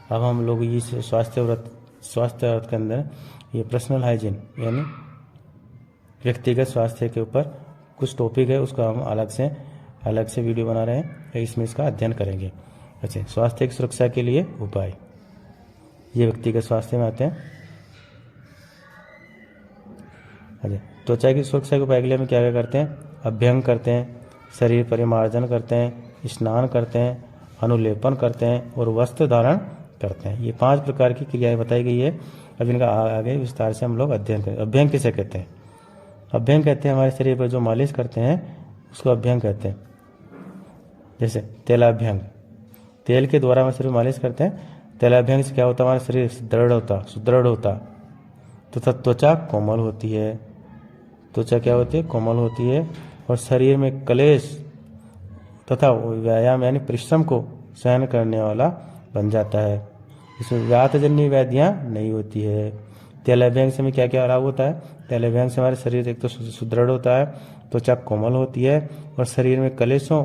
अब हम लोग इस स्वास्थ्य व्रत के अंदर ये पर्सनल हाइजीन यानी व्यक्तिगत स्वास्थ्य के ऊपर कुछ टॉपिक है, उसका हम अलग से वीडियो बना रहे हैं, इसमें इसका अध्ययन करेंगे। अच्छा, स्वास्थ्य की सुरक्षा के लिए उपाय, ये व्यक्तिगत स्वास्थ्य में आते हैं। अच्छा, त्वचा की सुरक्षा के उपाय के लिए हम क्या क्या करते हैं? अभ्यंग करते हैं, शरीर परिमार्जन करते हैं, स्नान करते हैं, अनुलेपन करते हैं और वस्त्र धारण करते हैं। ये 5 प्रकार की क्रियाएं बताई गई है। अब इनका आगे विस्तार से हम लोग अध्ययन करें। अभ्यंग किसे कहते हैं? अभ्यंग कहते हैं हमारे शरीर पर जो मालिश करते हैं उसको अभ्यंग कहते हैं। जैसे तेलाभ्यंग, तेल के द्वारा हमारे शरीर मालिश करते हैं। तेलाभ्यंग से क्या होता है? हमारा शरीर सुदृढ़ होता तथा त्वचा कोमल होती है। त्वचा क्या होती है? कोमल होती है और शरीर में क्लेश तथा व्यायाम यानी परिश्रम को सहन करने वाला बन जाता है। इसमें व्यातजन्य व्याधियाँ नहीं होती है। तेलाभ्यंग से में क्या क्या लाभ होता है? तेलाभ्यंग से हमारे शरीर एक तो सुदृढ़ होता है, त्वचा कोमल होती है और शरीर में क्लेशों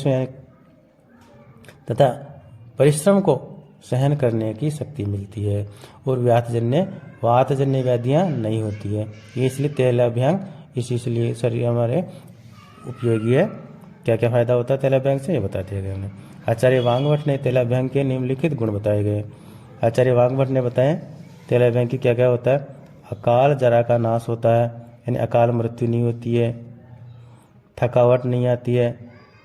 यानी तथा परिश्रम को सहन करने की शक्ति मिलती है और वातजन्य व्याधियाँ नहीं होती है। ये इसलिए तेलाभ्यंग इसलिए शरीर हमारे उपयोगी है। क्या क्या फायदा होता है तेलाभ्यंग से, ये बता दिया गया हमने। आचार्य वांगभट्ट ने तेलाभ्यंग के निम्नलिखित गुण बताए गए। आचार्य वांगभट्ट ने बताए तेलाभ्यंग की क्या क्या होता है? अकाल जरा का नाश होता है, यानी अकाल मृत्यु नहीं होती है। थकावट नहीं आती है,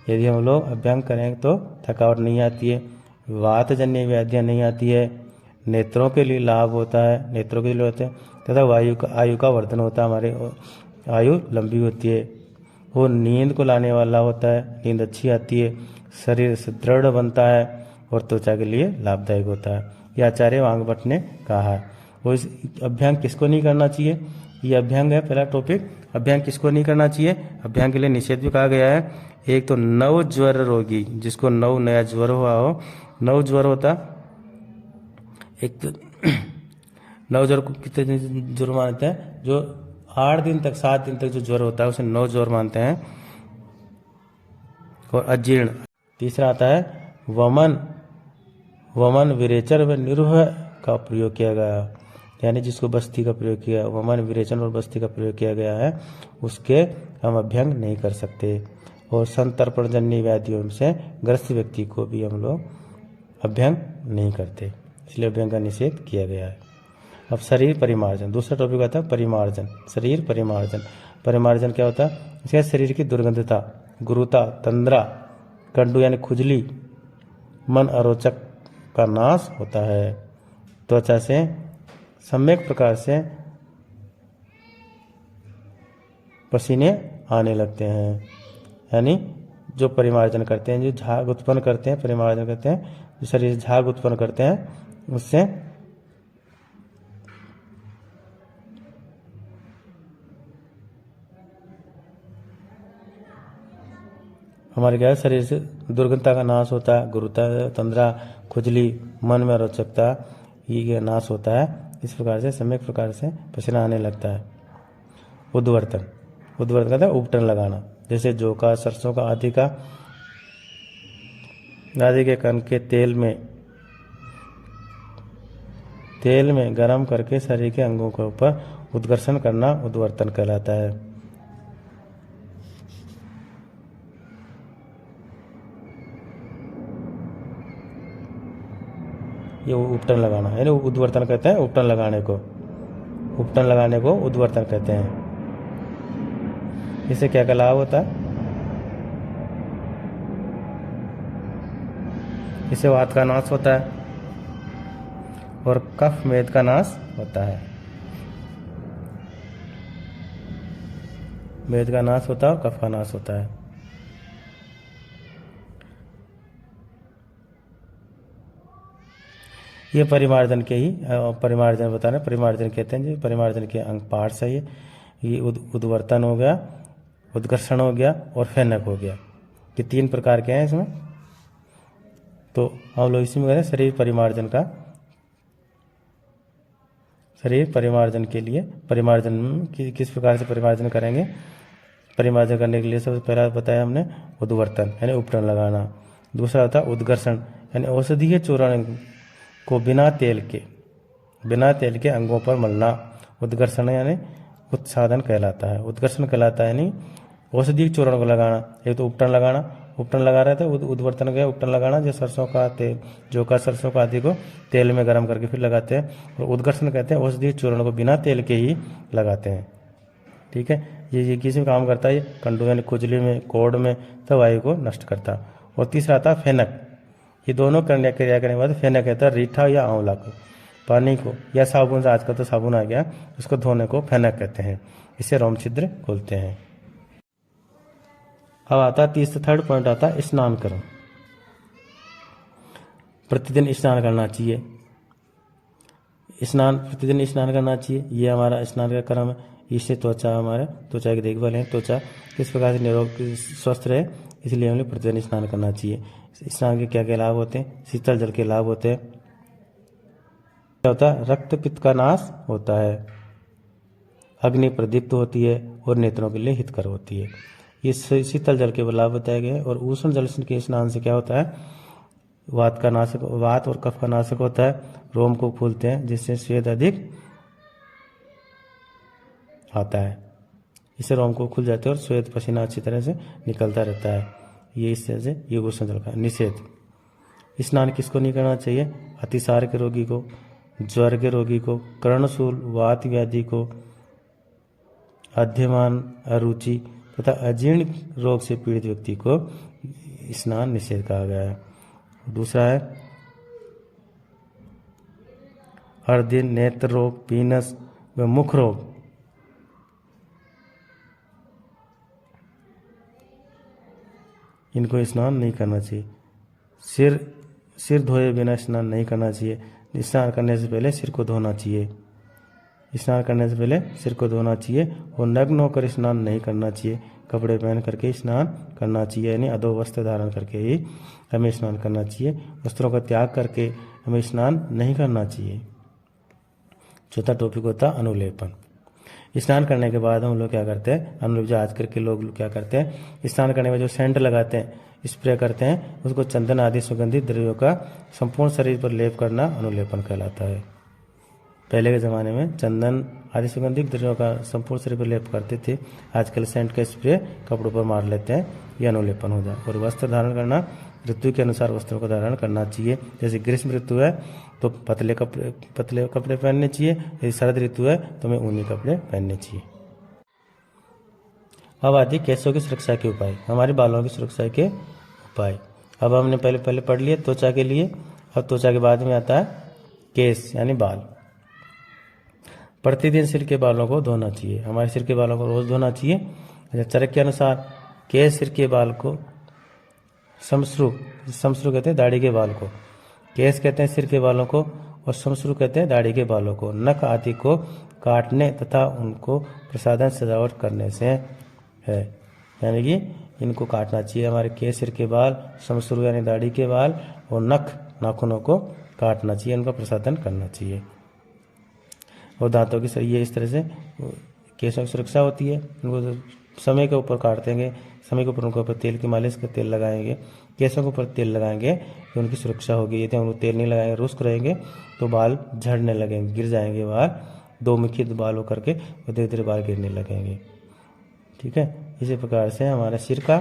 यदि हम लोग अभ्यंग करें तो थकावट नहीं आती है। वातजन्य व्याधियाँ नहीं आती है। नेत्रों के लिए लाभ होता है, नेत्रों के लिए होते हैं तथा आयु का वर्धन होता है, हमारे आयु लंबी होती है। वो नींद को लाने वाला होता है, नींद अच्छी आती है, शरीर सुदृढ़ बनता है और त्वचा के लिए लाभदायक होता है। ये आचार्य वांगभट्ट ने कहा है। वो इस अभ्यंग किसको नहीं करना चाहिए? ये अभ्यंग है पहला टॉपिक। अभ्यंग किसको नहीं करना चाहिए? अभ्यंग के लिए निषेध भी कहा गया है। एक तो नव ज्वर रोगी, जिसको नया ज्वर हुआ हो, नव ज्वर होता एक तो नव ज्वर को कितने ज्वर मानते हैं? जो 8 दिन तक 7 दिन तक जो ज्वर होता है उसे नव ज्वर मानते हैं। और अजीर्ण। तीसरा आता है वमन विरेचन व निरुह का प्रयोग किया गया, यानी जिसको बस्ती का प्रयोग किया, वमन विरेचन और बस्ती का प्रयोग किया गया है, उसके हम अभ्यंग नहीं कर सकते। और संतर्पण जन्य व्याधियों से ग्रस्त व्यक्ति को भी हम लोग अभ्यंग नहीं करते, इसलिए अभ्यंग का निषेध किया गया है। अब शरीर परिमार्जन, दूसरा टॉपिक आता है परिमार्जन। शरीर परिमार्जन क्या होता है? इसके शरीर की दुर्गंधता, गुरुता, तंद्रा, कंडू यानी खुजली, मन अरोचक का नाश होता है। त्वचा से सम्यक प्रकार से पसीने आने लगते हैं, यानी जो परिमार्जन करते हैं, जो झाग उत्पन्न करते हैं, परिमार्जन करते हैं, जो शरीर से झाग उत्पन्न करते हैं, उससे हमारे क्या शरीर से दुर्गंधता का नाश होता है, गुरुता, तंद्रा, खुजली, मन में अरोचकता, ये नाश होता है। इस प्रकार से सम्यक प्रकार से पसीना आने लगता है। उद्वर्तन कहते हैं उपटन लगाना, जैसे जौ का, सरसों का आदि के कण के तेल में गर्म करके शरीर के अंगों के ऊपर उद्घर्षण करना उद्वर्तन कहलाता है। ये उपटन लगाना है, उद्वर्तन कहते हैं उपटन लगाने को उद्वर्तन कहते हैं। इससे क्या क्या लाभ होता है? इससे वात का नाश होता है और कफ मेद का नाश होता है। मेद का नाश होता है और कफ का नाश होता है। ये परिमार्जन के ही परिमार्जन बता रहे हैं। परिमार्जन कहते हैं जी, परिमार्जन के अंग पार्ट्स है ये उद्वर्तन हो गया, उद्घर्षण हो गया और फेनक हो गया। ये 3 प्रकार के हैं इसमें। तो हम लोग इसी में करें शरीर परिमार्जन के लिए किस प्रकार से परिमार्जन करेंगे? परिमार्जन करने के लिए सबसे पहला बताया हमने उद्वर्तन यानी उपटन लगाना। दूसरा होता है उद्घर्षण यानी औषधीय चूर्ण को बिना तेल के अंगों पर मलना उद्गर्षण यानी उत्साधन कहलाता है। उत्कर्षण कहलाता है यानी औषधि चूर्ण को लगाना। एक तो उपटन लगा रहे थे, उद्वर्तन गया उपटन लगाना, जो सरसों का तेल, जो का सरसों का आदि को तेल में गर्म करके फिर लगाते हैं। और उद्गर्षण कहते हैं औषधि चूर्ण को बिना तेल के ही लगाते हैं। ठीक है, ये किस में काम करता है? ये कंडू यानी खुजली में, कोढ़ में दवाई को नष्ट करता है। और तीसरा आता है फेनक। ये दोनों क्रिया करने के बाद फेनक कहता है रीठा या आंवला को, पानी को या साबुन से, आजकल तो साबुन आ गया, उसको धोने को फेनक कहते हैं। इससे रोम छिद्र खोलते हैं। अब आता है थर्ड पॉइंट आता है स्नान करो। प्रतिदिन स्नान करना चाहिए। प्रतिदिन स्नान करना चाहिए, ये हमारा स्नान का क्रम है। इससे त्वचा की देखभाल है, त्वचा किस प्रकार से निरोग स्वस्थ रहे, इसलिए हमें प्रतिदिन स्नान करना चाहिए। स्नान के क्या क्या लाभ होते हैं? शीतल जल के लाभ होते हैं। क्या होता है? रक्त पित्त का नाश होता है, अग्नि प्रदीप्त होती है और नेत्रों के लिए हितकर होती है। ये शीतल जल के लाभ बताए गए। और उष्ण जल के स्नान से क्या होता है? वात और कफ का नाशक होता है, रोम को फूलते हैं, जिससे स्वेद अधिक आता है। इससे रोम को खुल जाते हैं और स्वेद पसीना अच्छी तरह से निकलता रहता है। ये इस तरह से ये उष्ण जल का निषेध। स्नान किसको नहीं करना चाहिए? अतिसार के रोगी को, ज्वर के रोगी को, कर्णशूल वात व्याधि को, अध्यमान, अरुचि तथा अजीर्ण रोग से पीड़ित व्यक्ति को स्नान निषेध कहा गया है। दूसरा है हृदय, नेत्र रोग, पीनस व मुख रोग, इनको स्नान नहीं करना चाहिए। सिर धोए बिना स्नान नहीं करना चाहिए। स्नान करने से पहले सिर को धोना चाहिए। और नग्न होकर स्नान नहीं करना चाहिए। कपड़े पहन करके स्नान करना चाहिए, यानी अधो वस्त्र धारण करके ही हमें स्नान करना चाहिए। वस्त्रों का त्याग करके हमें स्नान नहीं करना चाहिए। चौथा टॉपिक होता है अनुलेपन। स्नान करने के बाद हम लोग क्या करते हैं? अनुलेपन, जो आजकल के लोग क्या करते हैं, स्नान करने में जो सेंट लगाते हैं, स्प्रे करते हैं, उसको चंदन आदि सुगंधित द्रव्यों का संपूर्ण शरीर पर लेप करना अनुलेपन कहलाता है। पहले के ज़माने में चंदन आदि सुगंधित द्रव्यों का संपूर्ण शरीर पर लेप करते थे। आजकल सेंट का स्प्रे कपड़ों पर मार लेते हैं, यह अनुलेपन हो जाए। और वस्त्र धारण करना, ऋतु के अनुसार वस्त्रों का धारण करना चाहिए। जैसे ग्रीष्म ऋतु है तो पतले कपड़े पहनने चाहिए, यदि शरद ऋतु है तो हमें ऊनी कपड़े पहनने चाहिए। अब आती केशों की सुरक्षा के उपाय, हमारे बालों की सुरक्षा के उपाय। अब हमने पहले पढ़ लिया त्वचा के लिए। अब त्वचा के बाद में आता है केश यानी बाल। प्रतिदिन सिर के बालों को धोना चाहिए। हमारे सिर के बालों को रोज धोना चाहिए। चरक के अनुसार केश सिर के बाल को समश्रु कहते हैं दाढ़ी के बाल को, केश कहते हैं सिर के बालों को, और समश्रु कहते हैं दाढ़ी के बालों को। नख आदि को काटने तथा उनको प्रसाधन सजावट करने से है, यानी कि इनको काटना चाहिए। हमारे केश सिर के बाल, समश्रु यानी दाढ़ी के बाल, और नाखूनों को काटना चाहिए, उनका प्रसाधन करना चाहिए। और दांतों की ये इस तरह से केशों की सुरक्षा होती है। उनको समय के ऊपर काटेंगे, समय के ऊपर उनके ऊपर तेल की मालिश का तेल लगाएंगे, केशों के ऊपर तेल लगाएंगे तो उनकी सुरक्षा होगी। यदि हम तेल नहीं लगाएंगे, रुष्क रहेंगे तो बाल झड़ने लगेंगे, गिर जाएंगे बाल, दो मुखी बाल होकर के और धीरे धीरे बाल गिरने लगेंगे। ठीक है, इसी प्रकार से हमारे सिर का,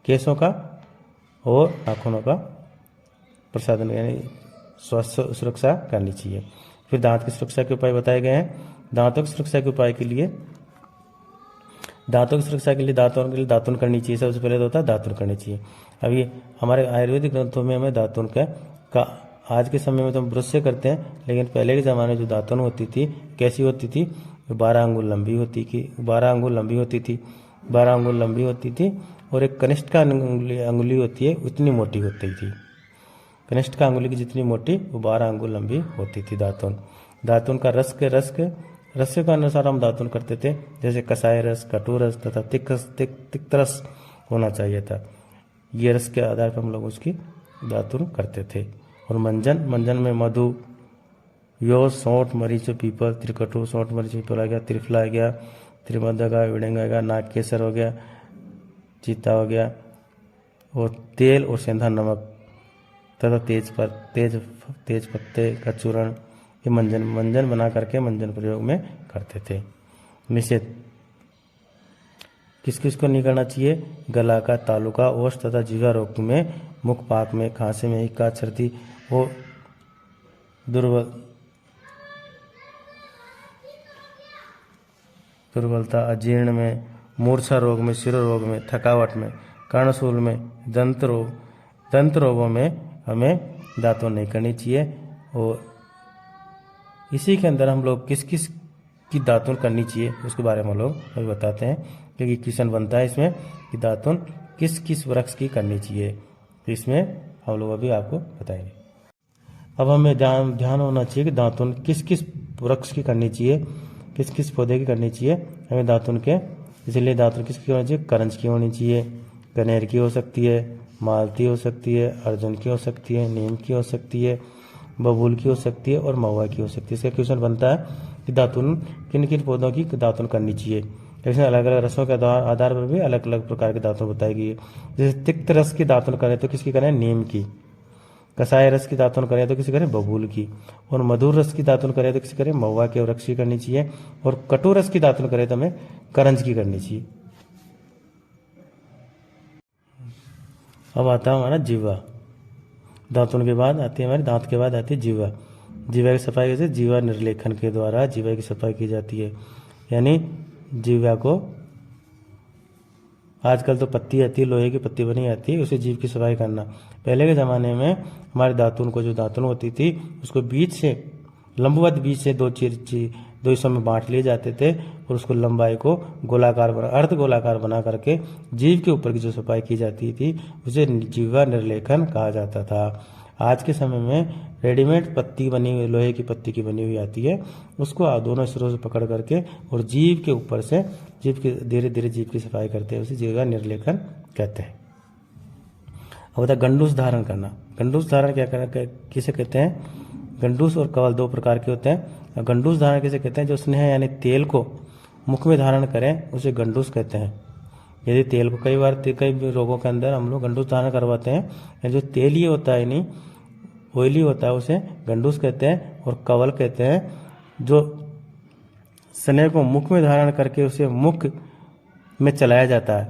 केशों का और नाखूनों का प्रसाधन यानी स्वास्थ्य सुरक्षा करनी चाहिए। फिर दांत की सुरक्षा के उपाय बताए गए हैं। दांतों की सुरक्षा के उपाय के लिए दांतों दातुन करनी चाहिए। सबसे पहले तो होता है दातुन करनी चाहिए। अब ये हमारे आयुर्वेदिक ग्रंथों में हमें दातुन का आज के समय में तो हम ब्रश से करते हैं, लेकिन पहले के ज़माने में जो दातुन होती थी कैसी होती थी? 12 अंगुल लंबी होती थी। 12 अंगुल लंबी होती थी और एक कनिष्ठ का अंगुली होती है उतनी मोटी होती थी। कनिष्ठ का अंगुली की जितनी मोटी वो 12 अंगुल लंबी होती थी दातुन का रस के अनुसार हम दातुन करते थे। जैसे कसाय रस, कटु रस तथा तिक्त रस होना चाहिए था। ये रस के आधार पर हम लोग उसकी दातुन करते थे। और मंजन में मधु, यो, सौंठ, मरीच, पीपल, त्रिकटु, सौंठ, मरीच, पीपल आ गया, त्रिफला आ गया, त्रिमधगा, विड़ंग आ गया, नागकेसर हो गया, चीता हो गया, और तेल और सेंधा नमक तथा तेज पत्ते का चूर्ण ये मंजन बना करके मंजन प्रयोग में करते थे। निषेध किस किस को नहीं करना चाहिए? गला का, तालु का, ओष्ठ तथा जीवा रोग में, मुख पाक में, खांसी में, हिक्का, सर्दी और दुर्बलता, अजीर्ण में, मूर्छा रोग में, शिरो रोग में, थकावट में, कर्णशूल में, दंत रोगों में हमें दातुन नहीं करनी चाहिए। और इसी के अंदर हम लोग किस किस की दातुन करनी चाहिए उसके बारे में लोग अभी बताते हैं, क्योंकि क्वेश्चन बनता है इसमें कि दातुन किस किस वृक्ष की करनी चाहिए, तो इसमें हम लोग अभी आपको बताएंगे। अब हमें ध्यान होना चाहिए कि दातुन किस किस वृक्ष की करनी चाहिए, किस किस पौधे की करनी चाहिए हमें दातुन के। इसलिए दातुन किसकी होनी चाहिए? करंज की होनी चाहिए, कनेर की हो सकती है, मालती हो सकती है, अर्जुन की हो सकती है, नीम की हो सकती है, बबूल की हो सकती है और महुआ की हो सकती है। इसका क्वेश्चन बनता है कि दातुन किन किन पौधों की दातुन करनी चाहिए। इसमें अलग अलग रसों के आधार पर भी अलग अलग प्रकार की दातुन बताई गई है। जैसे तिक्त रस की दातुन करें तो किसकी करें? नीम की। कसाय रस की दातुन करें तो किसी करें? बबूल की। और मधुर रस की दातुन करें तो किसी करें? महुआ के वृक्ष की करनी चाहिए। और कटु रस की दातुन करें तो हमें करंज की करनी चाहिए। अब आता है हमारा जीवा। दातुन के बाद आती है हमारे दांत के बाद आती है जीवा। जीवा की सफाई कैसे? जीवा निर्लेखन के द्वारा जीवा की सफाई की जाती है। यानी जीवा को आजकल तो पत्ती आती है, लोहे की पत्ती बनी आती है, उसे जीभ की सफाई करना। पहले के ज़माने में हमारे दातुन को जो दातुन होती थी उसको बीच से लंबवत बीच से दो हिस्सों में बांट लिए जाते थे और उसको लंबाई को अर्ध गोलाकार बना करके जीभ के ऊपर की जो सफाई की जाती थी उसे जीवा निर्लेखन कहा जाता था। आज के समय में रेडीमेड पत्ती बनी हुई, लोहे की पत्ती की बनी हुई आती है, उसको दोनों सिरों से पकड़ करके और जीभ के ऊपर से धीरे धीरे जीभ की सफाई करते हैं, उसे जीवा निर्लेखन कहते हैं। अब होता है गंडूस धारण करना। गंडूस धारण क्या करना किसे कहते हैं? गंडूस और कवल दो प्रकार के होते हैं। गंडूस धारण किसे कहते हैं? जो स्नेह यानी तेल को मुख में धारण करें उसे गंडूस कहते हैं। यदि तेल को कई रोगों के अंदर हम लोग गंडूस धारण करवाते हैं, जो तेल ही होता है नहीं ऑयली होता है उसे गंडूस कहते हैं। और कवल कहते हैं जो स्नेह को मुख में धारण करके उसे मुख में चलाया जाता है।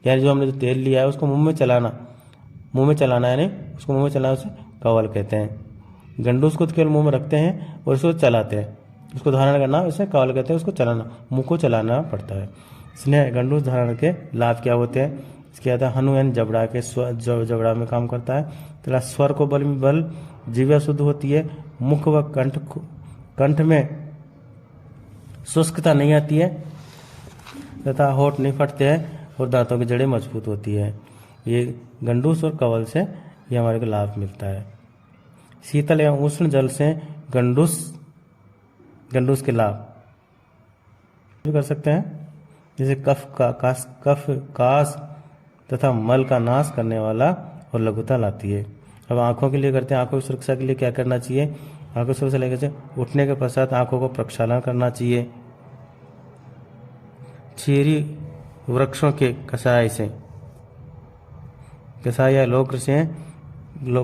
यानी जो हमने जो तेल लिया है उसको मुंह में चलाना यानी उसको मुंह में चलाना उसे कवल कहते हैं। गंडूस को केवल मुंह में रखते हैं और उसको चलाते हैं, उसको धारण करना उसे कवल कहते हैं। उसको चलाना, मुंह को चलाना पड़ता है। स्नेह गंडूस धारण के लाभ क्या होते हैं? इसके आता है हनु यानी जबड़ा के जबड़ा में काम करता है। तथा स्वर को बल जीवा शुद्ध होती है। मुख व कंठ में शुष्कता नहीं आती है तथा होठ नहीं फटते हैं और दांतों की जड़ें मजबूत होती है। ये गंडूस और कवल से ये हमारे को लाभ मिलता है। शीतल एवं उष्ण जल से गंडूस के लाभ भी कर सकते हैं, जैसे कफ कास तथा मल का नाश करने वाला और लघुता लाती है। अब आंखों के लिए करते हैं। आंखों की सुरक्षा के लिए क्या करना चाहिए? आंखों की सुरक्षा लेकर उठने के पश्चात आंखों को प्रक्षालन करना चाहिए। चेरी वृक्षों के कषाय या लोक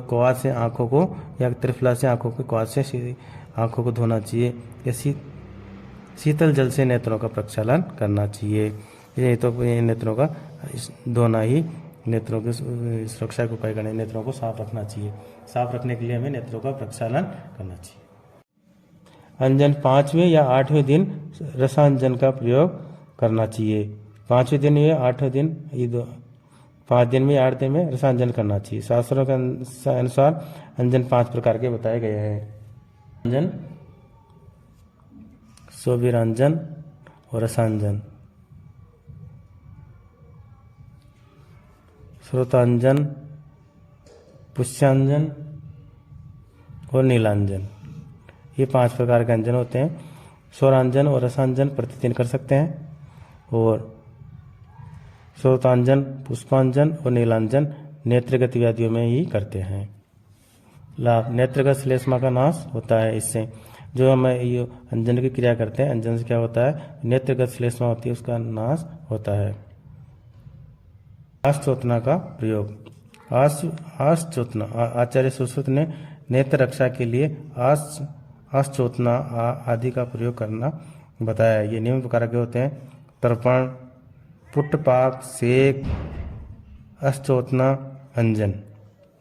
क्वाथ से आंखों को या त्रिफला से आंखों के क्वाथ से आंखों को धोना चाहिए। या शीतल जल से नेत्रों का प्रक्षालन करना चाहिए। ये तो नेत्रों का धोना ही नेत्रों की सुरक्षा के उपाय करने, नेत्रों को साफ रखना चाहिए। साफ रखने के लिए हमें नेत्रों का प्रक्षालन करना चाहिए। अंजन 5वें या 8वें दिन रसांजन का प्रयोग करना चाहिए। 5वें दिन या 8वें दिन, 5 दिन में 8 दिन में रसांजन करना चाहिए। शास्त्रों के अनुसार अंजन 5 प्रकार के बताए गए हैं। अंजन, सोबिरांजन और रसांजन, श्रोतांजन, पुष्यांजन और नीलांजन, ये 5 प्रकार के अंजन होते हैं। स्वरांजन और रसांजन प्रतिदिन कर सकते हैं और श्रोतांजन, पुष्पांजन और नीलांजन नेत्र गतिविधियों में ही करते हैं। लाभ, नेत्रगत श्लेष्मा का नाश होता है। इससे जो हम ये अंजन की क्रिया करते हैं, अंजन से क्या होता है? नेत्रगत श्लेष्मा होती है उसका नाश होता है। काष्ठोतना का प्रयोग, आश्चोतना। आचार्य सुश्रुत ने नेत्र रक्षा के लिए आश्चोतना आदि का प्रयोग करना बताया। ये निम्न प्रकार के होते हैं: तर्पण, पुट्टपाक, सेक, आश्चोतना, अंजन।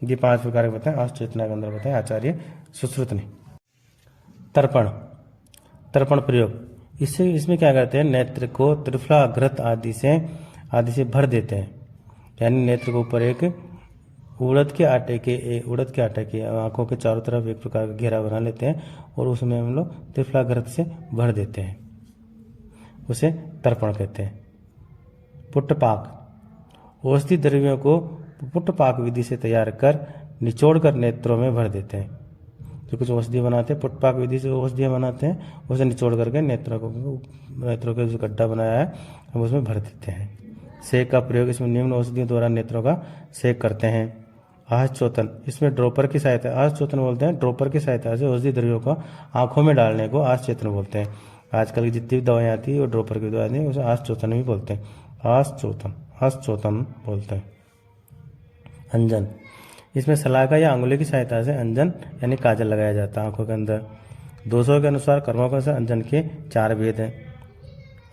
ये 5 प्रकार के बताए आश्चोतना के अंदर बताए आचार्य सुश्रुत ने। तर्पण प्रयोग, इसमें क्या करते हैं, नेत्र को त्रिफला, घृत आदि से भर देते हैं। यानी नेत्र के ऊपर एक उड़द के आटे के आंखों के चारों तरफ एक प्रकार का घेरा बना लेते हैं और उसमें हम लोग त्रिफला घृत से भर देते हैं, उसे तर्पण कहते हैं। पुट्टपाक, औषधि द्रव्यों को पुट्टपाक विधि से तैयार कर निचोड़कर नेत्रों में भर देते हैं। जो कुछ औषधि बनाते हैं, पुट्टपाक विधि से औषधियाँ बनाते हैं, उसे निचोड़ करके नेत्रों का जो गड्ढा बनाया है हम उसमें भर देते हैं। सेक का प्रयोग, इसमें निम्न औषधियों द्वारा नेत्रों का सेक करते हैं। आश्चोतन, इसमें ड्रॉपर की सहायता, आश्चोतन बोलते हैं ड्रॉपर की सहायता से औषधि द्रव्यों को आंखों में डालने को आश्चोतन बोलते हैं। आजकल की जितनी भी दवाएं आती है वो ड्रॉपर की दवाएं आती है, उसे आश्चोतन भी बोलते हैं। आश्चोतन बोलते हैं। अंजन, इसमें सलाखा या अंगुली की सहायता से अंजन यानी काजल लगाया जाता है आंखों के अंदर। 200 के अनुसार कर्मों से अंजन के 4 भेद हैं।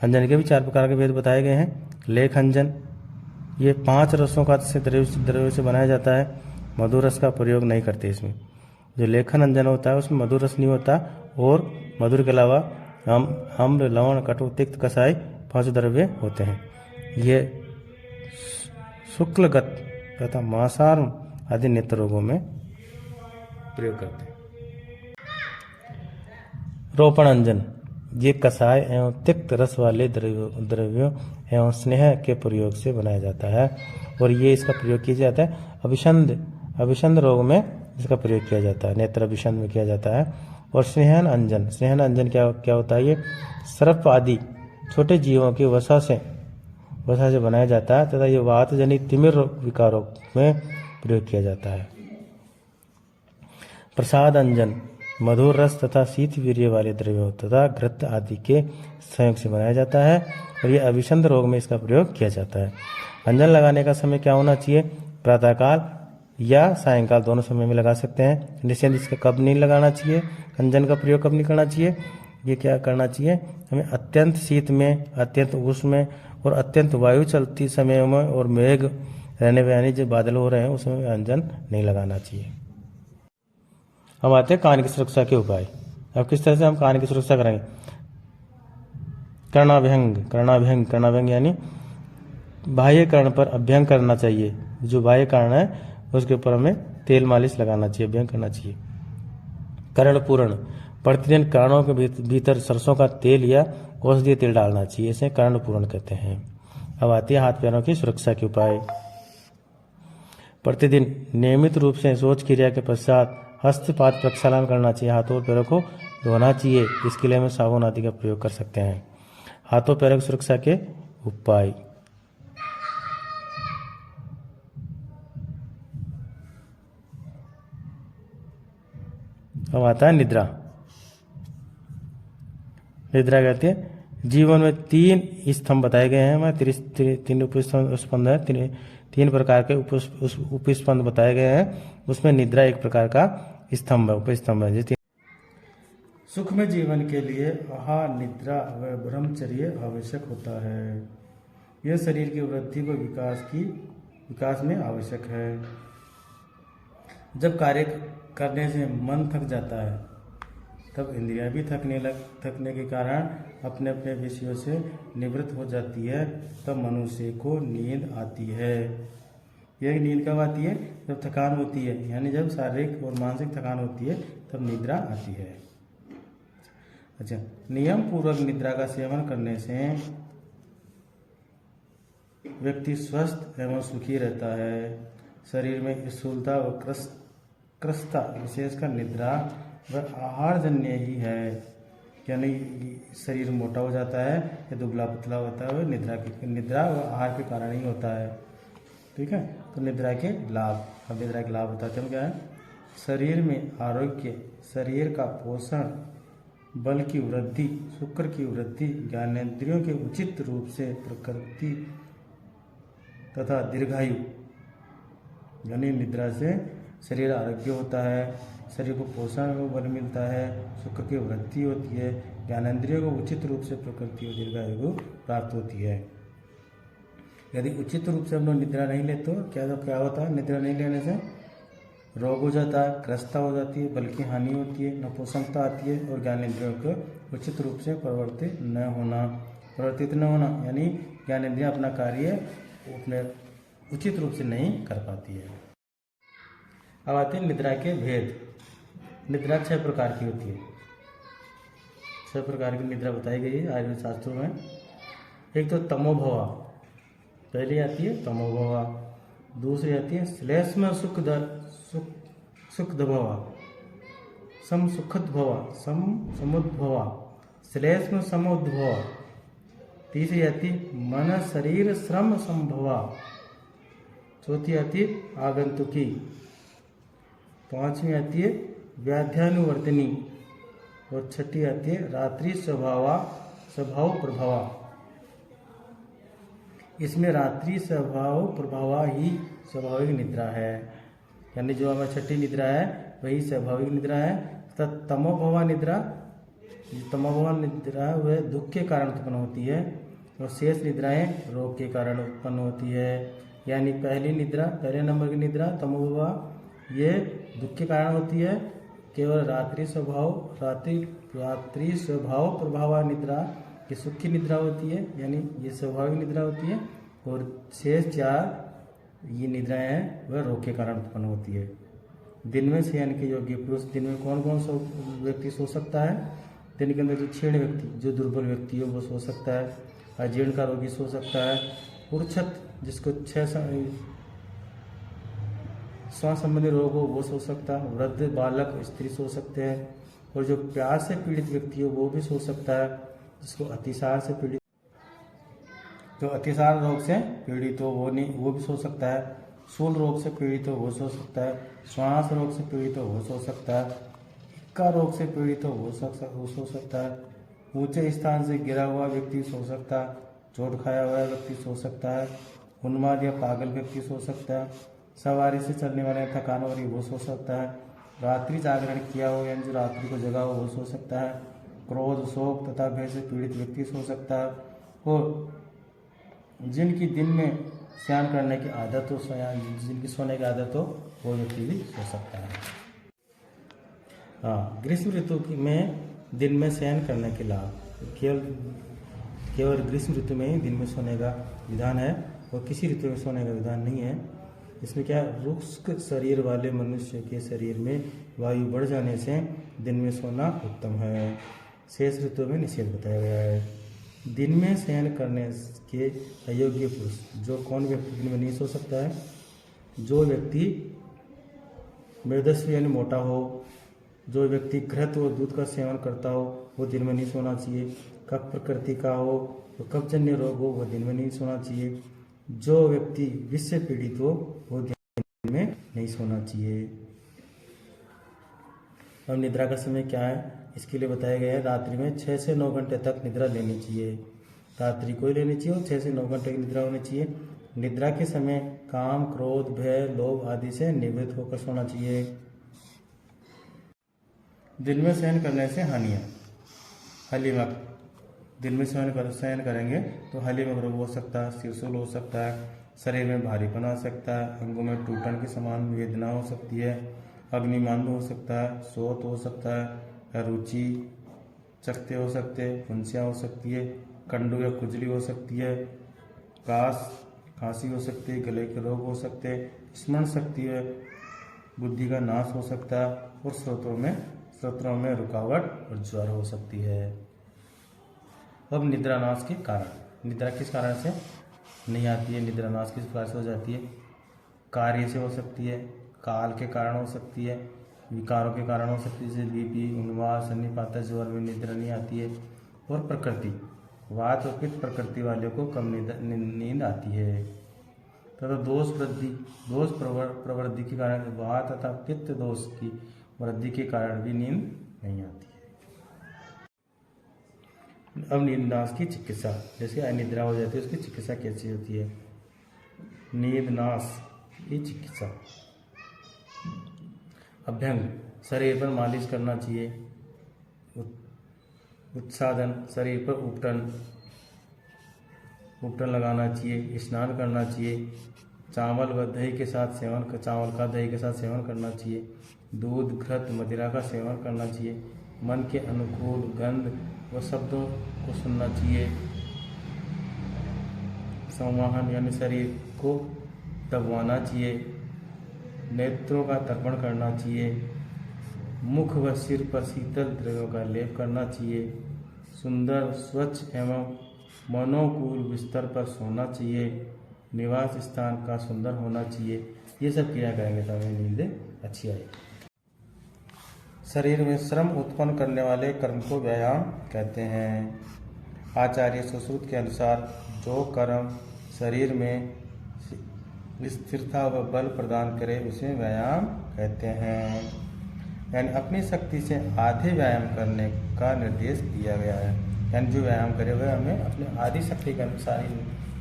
अंजन के भी 4 प्रकार के भेद बताए गए हैं। लेख अंजन, ये 5 रसों का द्रव्य से बनाया जाता है। मधुर रस का प्रयोग नहीं करते इसमें। जो लेखन अंजन होता है उसमें मधुर रस नहीं होता और मधुर के अलावा अम्ल, लवण, कटु, तिक्त, कसाई 5 द्रव्य होते हैं। ये शुक्लगत तथा मांसाहार आदि नेत्र रोगों में प्रयोग करते हैं। रोपण अंजन, ये कसाय एवं तिक्त रस वाले द्रव्यों एवं स्नेह के प्रयोग से बनाया जाता है और ये इसका प्रयोग किया जाता है अभिषंद रोग में इसका प्रयोग किया जाता है, नेत्र अभिषंद में किया जाता है। और स्नेहन अंजन क्या होता है, ये सर्प आदि छोटे जीवों की वसा से बनाया जाता है तथा ये वात जनित तिमिर विकारों में प्रयोग किया जाता है। प्रसाद अंजन, मधुर रस तथा शीत वीर्य वाले द्रव्यों तथा घृत आदि के संयोग से बनाया जाता है और ये अभिषंद रोग में इसका प्रयोग किया जाता है। अंजन लगाने का समय क्या होना चाहिए, प्रातःकाल या सायंकाल, दोनों समय में लगा सकते हैं। निश्चय इसका कब नहीं लगाना चाहिए, अंजन का प्रयोग कब नहीं करना चाहिए, ये क्या करना चाहिए, हमें अत्यंत शीत में, अत्यंत उष्ण में और अत्यंत वायु चलती समय में और मेघ रहने में, यानी जो बादल हो रहे हैं उसमें अंजन नहीं लगाना चाहिए। अब आते हैं कान की सुरक्षा के उपाय। अब किस तरह से हम कान की सुरक्षा करेंगे। कर्णाभ्यंग यानी बाह्य कर्ण पर अभ्यंग करना चाहिए। जो बाह्य कर्ण है उसके ऊपर हमें तेल मालिश लगाना चाहिए, अभ्यंग करना चाहिए। कर्ण पूर्ण, प्रतिदिन कर्णों के भीतर सरसों का तेल या औषधीय तेल डालना चाहिए, इसे कर्ण पूर्ण कहते हैं। अब आती है हाथ पैरों की सुरक्षा के उपाय। प्रतिदिन नियमित रूप से शौच क्रिया के पश्चात हस्तपाद प्रक्षालन करना चाहिए, हाथों और पैरों को धोना चाहिए। इसके लिए हम साबुन आदि का प्रयोग कर सकते हैं। हाथों पैरों की सुरक्षा के उपाय। अब आता है निद्रा। निद्रा कहते हैं जीवन में 3 स्तंभ बताए गए हैं। हमें 3 उपस्पंद है, 3 प्रकार के उपस्पंद बताए गए हैं। उसमें निद्रा एक प्रकार का स्तंभ है, उपस्तंभ है। सुख में जीवन के लिए आहार, निद्रा व ब्रह्मचर्य आवश्यक होता है। यह शरीर की वृद्धि व विकास में आवश्यक है। जब कार्य करने से मन थक जाता है तब इंद्रियां भी थकने के कारण अपने अपने विषयों से निवृत्त हो जाती है। तब मनुष्य को नींद आती है। यह नींद कब आती है, जब थकान होती है, यानी जब शारीरिक और मानसिक थकान होती है तब निद्रा आती है। अच्छा, नियम पूर्वक निद्रा का सेवन करने से व्यक्ति स्वस्थ एवं सुखी रहता है। शरीर में स्थूलता व कृशता विशेषकर निद्रा व आहार जन्य ही है, यानी शरीर मोटा हो जाता है या दुबला पतला होता है, निद्रा व आहार के कारण ही होता है। ठीक है, तो निद्रा के लाभ, अब निद्रा के लाभ बताते हैं क्या है। शरीर में आरोग्य, शरीर का पोषण, बल की वृद्धि, शुक्र की वृद्धि, ज्ञानेंद्रियों के उचित रूप से प्रकृति तथा दीर्घायु, यानी निद्रा से शरीर आरोग्य होता है, शरीर को पोषण व बल मिलता है, सुख की वृद्धि होती है, ज्ञानेंद्रियों को उचित रूप से प्रकृति और दीर्घायु को प्राप्त होती है। यदि उचित रूप से हम लोग निद्रा नहीं लेते तो क्या होता है? निद्रा नहीं लेने से रोग हो जाता है, ग्रस्तता हो जाती है, बल की हानि होती है, नपुंसकता आती है और ज्ञानेंद्रियों को उचित रूप से प्रवर्तित न होना यानी ज्ञानेंद्रियां अपना कार्य अपने उचित रूप से नहीं कर पाती है। अब आते हैं निद्रा के भेद। निद्रा 6 प्रकार की होती है। 6 प्रकार की निद्रा बताई गई है आयुर्वेद शास्त्रों में। एक तो तमोभवा, पहली आती है तमोभवा, दूसरी आती है श्लेष्म सुखद भवा, सम सुखद भवा, सम समुद्भवा, श्लेष्म समुद्भवा, तीसरी आती मन शरीर श्रम संभवा, चौथी आती आगंतुकी, पांचवी आती है व्याध्यानुवर्तनी और छठी आती है रात्रि स्वभाव प्रभावा। इसमें रात्रि स्वभाव प्रभावा ही स्वाभाविक निद्रा है, यानी जो हमारी छठी निद्रा है वही स्वाभाविक निद्रा है। तथा तमोभवा निद्रा वह दुख के कारण उत्पन्न होती है और शेष निद्राएं रोग के कारण उत्पन्न होती है। यानी पहले नंबर की निद्रा तमोभवा ये दुख के कारण होती है। केवल रात्रि स्वभाव प्रभावा निद्रा ये सुख की निद्रा होती है, यानी ये स्वाभाविक निद्रा होती है। और शेष 4 ये निद्राएं हैं वह रोग के कारण उत्पन्न होती है। दिन में शयन के योग्य पुरुष, दिन में कौन कौन सा व्यक्ति सो सकता है? दिन के अंदर जो क्षीण व्यक्ति, जो दुर्बल व्यक्ति हो वो सो सकता है, अजीर्ण का रोगी सो सकता है, पुरुषत जिसको 6 श्वास संबंधी रोग हो वो सो सकता है, वृद्ध बालक स्त्री सो सकते हैं, और जो प्यास से पीड़ित व्यक्ति हो वो भी सो सकता है, जिसको अतिसार से पीड़ित, जो अतिसार रोग से पीड़ित हो वो भी सो सकता है, शूल रोग से पीड़ित हो वो सो सकता है, श्वास रोग से पीड़ित हो वो सो सकता है, का रोग से पीड़ित हो वो सो सकता है, ऊंचे स्थान से गिरा हुआ व्यक्ति सो सकता है, चोट खाया हुआ व्यक्ति सो सकता है, उन्माद या पागल व्यक्ति सो सकता है, सवारी से चलने वाले थकान हो रही वो सो सकता है, रात्रि जागरण किया हो यानी जो रात्रि को जगा हो वो सो सकता है, क्रोध शोक तथा भय से पीड़ित व्यक्ति सो सकता है, और जिनकी दिन में स्नान करने की आदत हो, जिनकी सोने की आदत हो वो व्यक्ति भी सो सकता है। हाँ, ग्रीष्म ऋतु में दिन में शयन करने के लाभ, केवल ग्रीष्म ऋतु में ही दिन में सोने का विधान है और किसी ऋतु में सोने का विधान नहीं है। इसमें क्या, रुष्क शरीर वाले मनुष्य के शरीर में वायु बढ़ जाने से दिन में सोना उत्तम है। शेष ऋतु में निषेध बताया गया है। दिन में शयन करने के अयोग्य पुरुष, जो कौन व्यक्ति दिन में नहीं सो सकता है? जो व्यक्ति मृदस्व यानी मोटा हो, जो व्यक्ति घृत व दूध का सेवन करता हो वो दिन में नहीं सोना चाहिए, कफ प्रकृति का हो, तो कफजन्य रोग हो वो दिन में नहीं सोना चाहिए, जो व्यक्ति विष से पीड़ित हो वो दिन में नहीं सोना चाहिए। अब निद्रा का समय क्या है इसके लिए बताया गया है। रात्रि में 6 से 9 घंटे तक निद्रा लेनी चाहिए, रात्रि को ही लेनी चाहिए और 6 से 9 घंटे की निद्रा होनी चाहिए। निद्रा के समय काम क्रोध भय लोभ आदि से निवृत्त होकर सोना चाहिए। दिन में शयन करने से हानियाँ, हलीमक, दिन में शयन करेंगे तो हलीमक रोग हो सकता है, सिरसुल हो सकता है, शरीर में भारीपन आ सकता है, अंगों में टूटन के समान वेदना हो सकती है, अग्निमान हो सकता है, शोथ हो सकता है, रुचि चकते हो सकते हैं, फुंसियाँ हो सकती है, कंडू या खुजली हो सकती है, खांसी हो सकती है, गले के रोग हो सकते हैं, स्मरण शक्ति है, बुद्धि का नाश हो सकता है और स्रोतों में रुकावट और ज्वर हो सकती है। अब निद्रानाश के कारण, निद्रा किस कारण से नहीं आती है, निद्रानाश किस प्रकार से हो जाती है? कार्य से हो सकती है, काल के कारण हो सकती है, विकारों के कारण हो सकती है, जैसे बीपी, उन्माद, सन्निपात, ज्वर में निद्रा नहीं आती है, और प्रकृति, वात और पित्त प्रकृति वाले को कम नींद आती है। तथा दोष प्रवृत्ति के कारण वात तथा पित्त दोष की वृद्धि के कारण भी नींद नहीं आती है। अब नींद नाश की चिकित्सा, जैसे अनिद्रा हो जाती है उसकी चिकित्सा कैसी होती है? नींद नाश की चिकित्सा। अभ्यंग, शरीर पर मालिश करना चाहिए। उत्सादन, शरीर पर उपटन लगाना चाहिए, स्नान करना चाहिए। चावल व दही के साथ चावल का दही के साथ सेवन करना चाहिए। दूध, घृत, मदिरा का सेवन करना चाहिए। मन के अनुकूल गंध व शब्दों को सुनना चाहिए। संवाहन यानी शरीर को दबवाना चाहिए। नेत्रों का तर्पण करना चाहिए। मुख व सिर पर शीतल द्रव्यों का लेप करना चाहिए। सुंदर, स्वच्छ एवं मनोकूल बिस्तर पर सोना चाहिए। निवास स्थान का सुंदर होना चाहिए। ये सब क्रिया करेंगे तो हमें नींद अच्छी आएगी। शरीर में श्रम उत्पन्न करने वाले कर्म को व्यायाम कहते हैं। आचार्य सुश्रुत के अनुसार जो कर्म शरीर में स्थिरता व बल प्रदान करे उसे व्यायाम कहते हैं। यानी अपनी शक्ति से आधे व्यायाम करने का निर्देश दिया गया है। यानी जो व्यायाम करे वह हमें अपने आधी शक्ति के अनुसार ही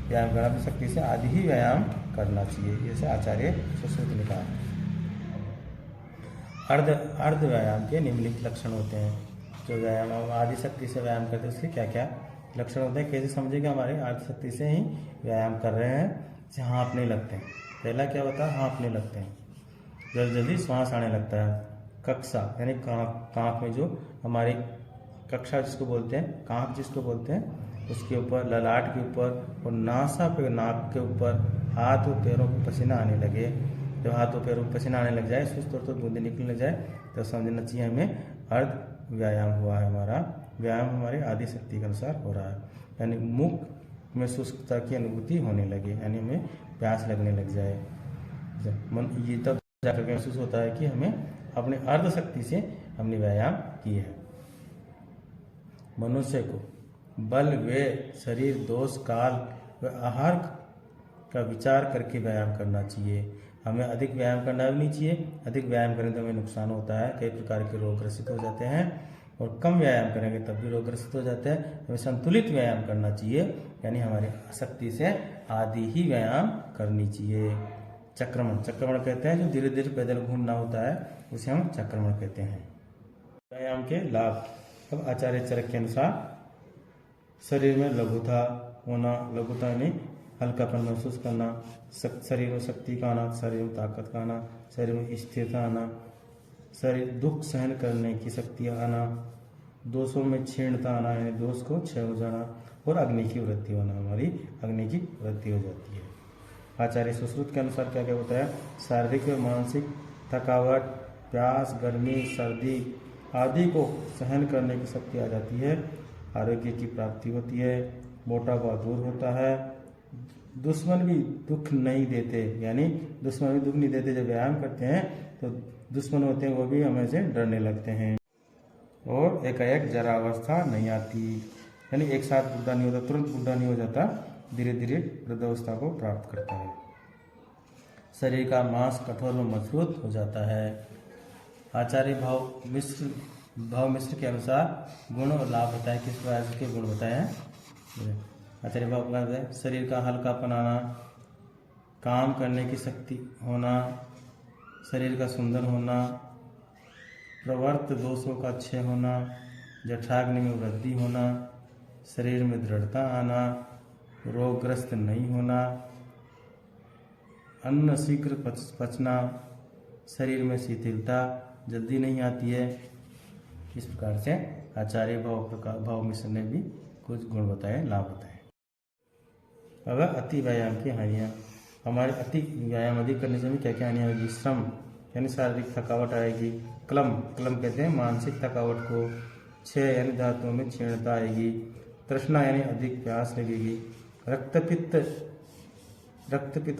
व्यायाम करना, अपनी शक्ति से आधी ही व्यायाम करना चाहिए। जैसे आचार्य सुश्रुत ने कहा। अर्ध व्यायाम के निम्नलिखित लक्षण होते हैं। जो व्यायाम आदि शक्ति से व्यायाम करते हैं उसके क्या क्या लक्षण होते हैं, कैसे समझे कि हमारे आदि शक्ति से ही व्यायाम कर रहे हैं, जैसे हाँफने लगते हैं। पहला क्या होता है, हाँफने लगते हैं, जल्दी जल्दी श्वास आने लगता है। कक्षा यानी कांख में जो हमारी कक्षा जिसको बोलते हैं, कांख जिसको बोलते हैं, उसके ऊपर, ललाट के ऊपर और नासा पे नाक के ऊपर हाथ और पैरों को पसीना आने लगे। जब हाथ और पैरों को पसीना आने लग जाए, सुस्त और तो बूंदे निकलने लग जाए, तो समझना चाहिए हमें अर्ध व्यायाम हुआ है। हमारा व्यायाम हमारी आदि शक्ति के अनुसार हो रहा है। यानी मुख में शुष्कता की अनुभूति होने लगे, यानी हमें प्यास लगने लग जाए। ये तब जाकर के महसूस होता है कि हमें अपने अर्ध शक्ति से हमने व्यायाम की है। मनुष्य को बल, व्यय, शरीर दोष, काल व आहार का विचार करके व्यायाम करना चाहिए। हमें अधिक व्यायाम करना भी नहीं चाहिए। अधिक व्यायाम करें तो हमें नुकसान होता है, कई प्रकार के रोग ग्रसित हो जाते हैं। और कम व्यायाम करेंगे तब भी रोग ग्रसित हो जाते हैं। हमें संतुलित व्यायाम करना चाहिए, यानी हमारी शक्ति से आधी ही व्यायाम करनी चाहिए। चक्रमण कहते हैं, जो धीरे धीरे पैदल घूमना होता है उसे हम चक्रमण कहते हैं। व्यायाम के लाभ। अब आचार्य चरक के अनुसार शरीर में लघुता होना, लघुता यानी हल्कापन महसूस करना, शरीर में शक्ति का आना, शरीर में ताकत का आना, शरीर में स्थिरता आना, शरीर दुख सहन करने की शक्ति आना, दोषों में क्षीणता आना, यानी दोष को क्षय हो जाना, और अग्नि की वृद्धि होना, हमारी अग्नि की वृद्धि हो जाती है। आचार्य सुश्रुत के अनुसार क्या क्या होता है, शारीरिक व मानसिक थकावट, प्यास, गर्मी, सर्दी आदि को सहन करने की शक्ति आ जाती है। आरोग्य की प्राप्ति होती है। मोटापा दूर होता है। दुश्मन भी दुख नहीं देते, यानी दुश्मन भी दुख नहीं देते। जब व्यायाम करते हैं तो दुश्मन होते हैं वो भी हमें से डरने लगते हैं। और एकाएक जरा अवस्था नहीं आती, यानी एक साथ बुढ़ा नहीं होता, तुरंत बुढ़ा नहीं हो जाता, धीरे धीरे वृद्धावस्था को प्राप्त करता है। शरीर का मांस कठोर व मजबूत हो जाता है। आचार्य भाव मिश्र के अनुसार गुण और लाभ बताए, किस प्रकार के गुण बताए हैं। आचार्य भाव बताते हैं, शरीर का हल्कापन आना, काम करने की शक्ति होना, शरीर का सुंदर होना, प्रवर्त दोषों का क्षय होना, जठाग्नि में वृद्धि होना, शरीर में दृढ़ता आना, रोगग्रस्त नहीं होना, अन्न शीघ्र पचना, शरीर में शिथिलता जल्दी नहीं आती है। इस प्रकार से आचार्य भाव मिश्र ने भी कुछ गुण बताए, लाभ बताए। अब अति व्यायाम की हानियाँ। हमारे अति व्यायाम अधिक करने से क्या क्या हानियाँ होगी। श्रम यानी शारीरिक थकावट आएगी। क्लम कहते हैं मानसिक थकावट को। क्षय यानी धातुओं में क्षीणता आएगी। तृष्णा यानी अधिक प्यास लगेगी। रक्तपित्त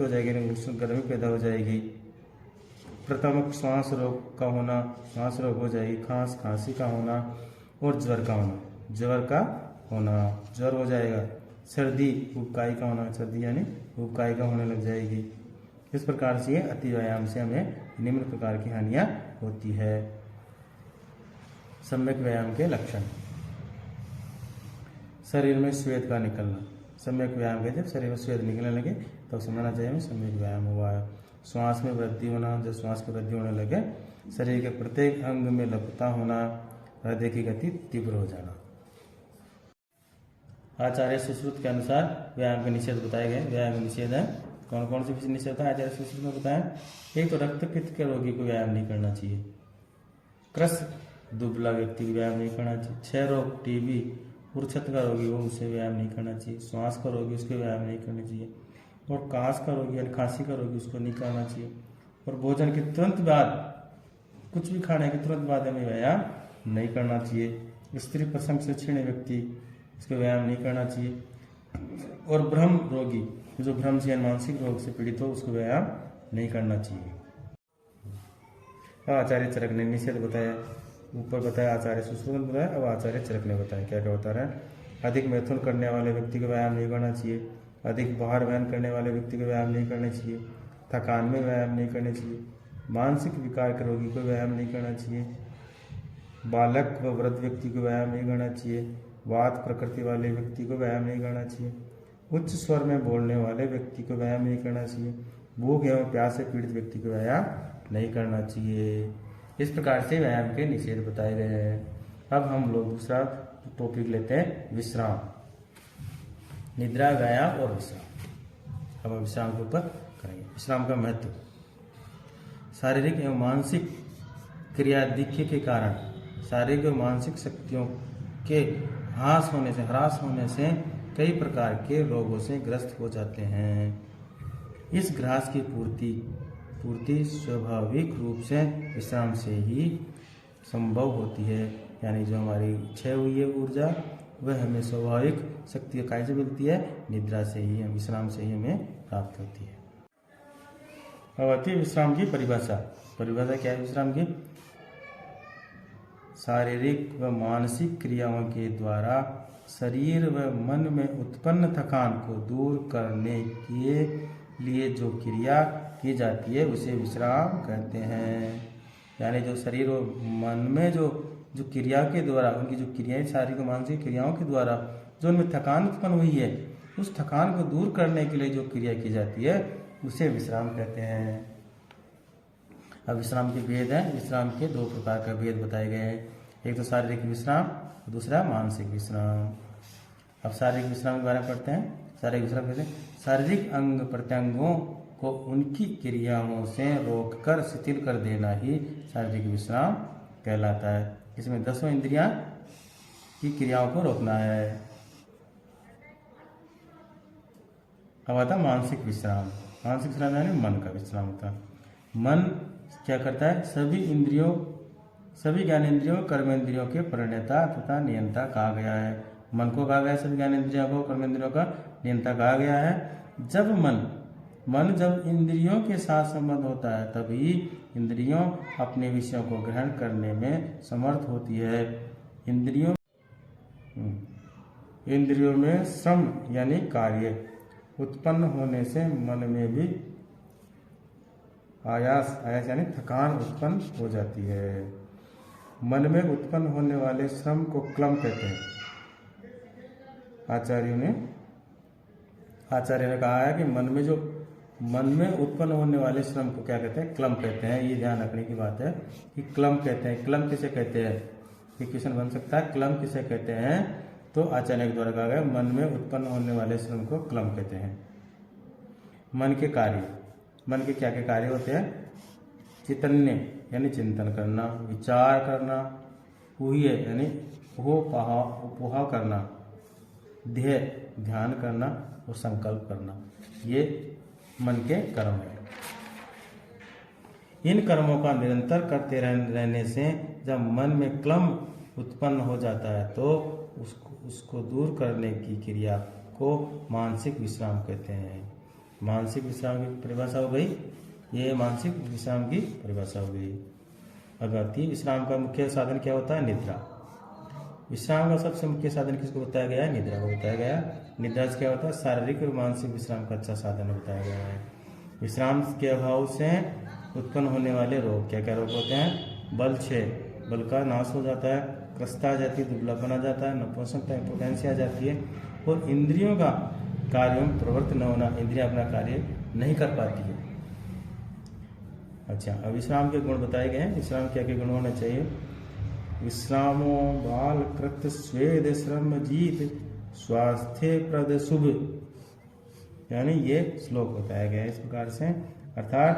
हो जाएगी, यानी गर्मी पैदा हो जाएगी। प्रथम श्वास रोग का होना, श्वास रोग हो जाएगी। खांसी का होना और ज्वर का होना, ज्वर हो जाएगा। सर्दी, उबकाई का होना, सर्दी यानी उबकाई का होने लग जाएगी। इस प्रकार से अति व्यायाम से हमें निम्न प्रकार की हानियां होती है। सम्यक व्यायाम के लक्षण। शरीर में स्वेद का निकलना। सम्यक व्यायाम के जब शरीर में स्वेद निकलने लगे तब समझना चाहिए हमें सम्यक व्यायाम हुआ है। श्वास में वृद्धि होना, जब श्वास की वृद्धि होने लगे, शरीर के प्रत्येक अंग में लघुता होना, हृदय की गति तीव्र हो जाना। आचार्य सुश्रुत के अनुसार व्यायाम के निषेध बताए गए। व्यायाम के निषेध है, कौन कौन से निषेध है आचार्य सुश्रुत में बताया। एक तो रक्तपित्त के रोगी को व्यायाम नहीं करना चाहिए, कृष दुबला व्यक्ति को व्यायाम नहीं करना चाहिए, क्षय रोग, टीबी, उर्छत का रोगी हो उसे व्यायाम नहीं करना चाहिए, श्वास का रोगी उसको व्यायाम नहीं करना चाहिए, और काश का रोगी यानी खांसी का रोगी उसको नहीं करना चाहिए। और भोजन के तुरंत बाद, कुछ भी खाने के तुरंत बाद हमें व्यायाम नहीं करना चाहिए। स्त्री प्रसंग से क्षीण व्यक्ति, उसको व्यायाम नहीं करना चाहिए। और भ्रम रोगी, जो भ्रम से मानसिक रोग से पीड़ित हो, उसको व्यायाम नहीं करना चाहिए। आचार्य चरक ने निषेध बताया, ऊपर बताया आचार्य सुश्रुत ने बताया, अब आचार्य चरक ने बताया क्या क्या बता रहे हैं। अधिक मैथुन करने वाले व्यक्ति को व्यायाम नहीं करना चाहिए, अधिक बाहर व्यायाम करने वाले व्यक्ति को व्यायाम नहीं करना चाहिए, थकान में व्यायाम नहीं करना चाहिए, मानसिक विकार के रोगी को व्यायाम नहीं करना चाहिए, बालक व वृद्ध व्यक्ति को व्यायाम नहीं करना चाहिए, वात प्रकृति वाले व्यक्ति को व्यायाम नहीं करना चाहिए, उच्च स्वर में बोलने वाले व्यक्ति को व्यायाम नहीं करना चाहिए, भूख एवं प्यास से पीड़ित व्यक्ति को व्यायाम नहीं करना चाहिए। इस प्रकार से व्यायाम के निषेध बताए गए हैं। अब हम लोग दूसरा टॉपिक लेते हैं, विश्राम, निद्रा, व्यायाम और विश्राम। अब हम विश्राम के ऊपर करेंगे। विश्राम का महत्व, शारीरिक एवं मानसिक क्रियाधिक्य के कारण शारीरिक और मानसिक शक्तियों के ह्रास होने से कई प्रकार के रोगों से ग्रस्त हो जाते हैं। इस ग्रास की पूर्ति स्वाभाविक रूप से विश्राम से ही संभव होती है, यानी जो हमारी क्षय हुई है ऊर्जा, वह हमें स्वाभाविक शक्ति कैसे मिलती है, निद्रा से ही, विश्राम से ही हमें प्राप्त होती है। अब आती है विश्राम की परिभाषा। परिभाषा क्या है विश्राम की? शारीरिक व मानसिक क्रियाओं के द्वारा शरीर व मन में उत्पन्न थकान को दूर करने के लिए जो क्रिया की जाती है उसे विश्राम कहते हैं। यानी जो शरीर और मन में जो क्रिया के द्वारा, उनकी जो क्रियाएं शारीरिक और मानसिक क्रियाओं के द्वारा जो उनमें थकान उत्पन्न हुई है, उस थकान को दूर करने के लिए जो क्रिया की जाती है उसे विश्राम कहते हैं। अब विश्राम के भेद हैं। विश्राम के दो प्रकार का भेद बताए गए हैं, एक तो शारीरिक विश्राम, दूसरा मानसिक विश्राम। अब शारीरिक विश्राम के बारे में पढ़ते हैं। शारीरिक विश्राम कहते हैं शारीरिक अंग प्रत्यंगों को उनकी क्रियाओं से रोककर शिथिल कर देना ही शारीरिक विश्राम कहलाता है। इसमें 10 इंद्रियां की क्रियाओं को रोकना है। अब आता मानसिक विश्राम। मानसिक विश्राम यानी मन का विश्राम होता है। मन क्या करता है? सभी ज्ञानेंद्रियों, कर्मेंद्रियों के प्रणेता तथा नियंता कहा गया है। मन को कहा गया है, सभी ज्ञानेंद्रियों को, कर्मेंद्रियों का नियंता कहा गया है। जब मन जब इंद्रियों के साथ संबंध होता है तभी इंद्रियों अपने विषयों को ग्रहण करने में समर्थ होती है। इंद्रियों में श्रम यानी कार्य उत्पन्न होने से मन में भी आयास यानी थकान उत्पन्न हो जाती है। मन में उत्पन्न होने वाले श्रम को क्लम कहते हैं। आचार्य ने कहा है कि मन में उत्पन्न होने वाले श्रम को क्या कहते हैं? क्लम कहते हैं। ये ध्यान रखने की बात है कि क्लम कहते हैं। क्लम किसे कहते हैं? ये क्वेश्चन बन सकता है, क्लम किसे कहते हैं? तो आचार्य के द्वारा कहा गया मन में उत्पन्न होने वाले श्रम को क्लम कहते हैं। मन के कार्य, मन के क्या क्या कार्य होते हैं? चैतन्य यानी चिंतन करना, विचार करना, ऊह्य यानी उपोहा करना, ध्येय ध्यान करना और संकल्प करना, ये मन के कर्म है। इन कर्मों का निरंतर करते रहने से जब मन में क्लम उत्पन्न हो जाता है तो उसको दूर करने की क्रिया को मानसिक विश्राम कहते हैं। मानसिक विश्राम की परिभाषा हो गई। ये मानसिक विश्राम की परिभाषा हो गई। अब आती है विश्राम का मुख्य साधन क्या होता है? निद्रा। विश्राम का सबसे मुख्य साधन किसको बताया गया है? निद्रा को बताया गया। निद्रा से क्या होता है? शारीरिक और मानसिक विश्राम का अच्छा साधन बताया गया है। विश्राम के अभाव से उत्पन्न होने वाले रोग क्या क्या रोग होते हैं? बल क्षय, बल का नाश हो जाता है, क्रस्ता आ जाती है, दुबलापन आ जाता है, नपुंसकता इंपोटेंसी आ जाती है और इंद्रियों का कार्यों में प्रवृत्त न होना, इंद्रियां अपना कार्य नहीं कर पाती है। अच्छा, अब विश्राम के गुण बताए गए हैं। विश्राम क्या क्या गुण होने चाहिए? विश्रामो बाल कृत स्वेद श्रम जीत स्वास्थ्य प्रद शुभ, यानी ये श्लोक बताया गया है इस प्रकार से। अर्थात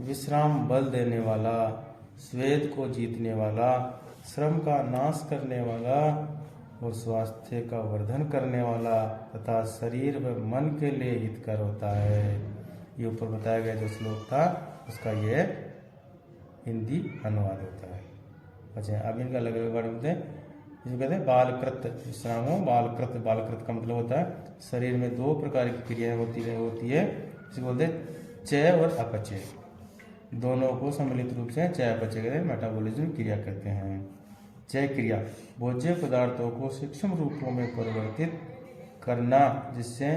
विश्राम बल देने वाला, स्वेद को जीतने वाला, श्रम का नाश करने वाला और स्वास्थ्य का वर्धन करने वाला तथा शरीर व मन के लिए हितकर होता है। ये ऊपर बताया गया जो श्लोक था उसका ये हिंदी अनुवाद होता है। अच्छा, अब इनका अलग अलग वर्ड होते हैं। जिसको कहते हैं बालकृत विश्राम हो। बालकृत का मतलब होता है शरीर में 2 प्रकार की क्रियाएं होती है, जिसको बोलते हैं चय और अपचय। दोनों को सम्मिलित रूप से चय अपचय कहते हैं, मेटाबॉलिज्म क्रिया कहते हैं। चय क्रिया भोज्य पदार्थों को सूक्ष्म रूपों में परिवर्तित करना जिससे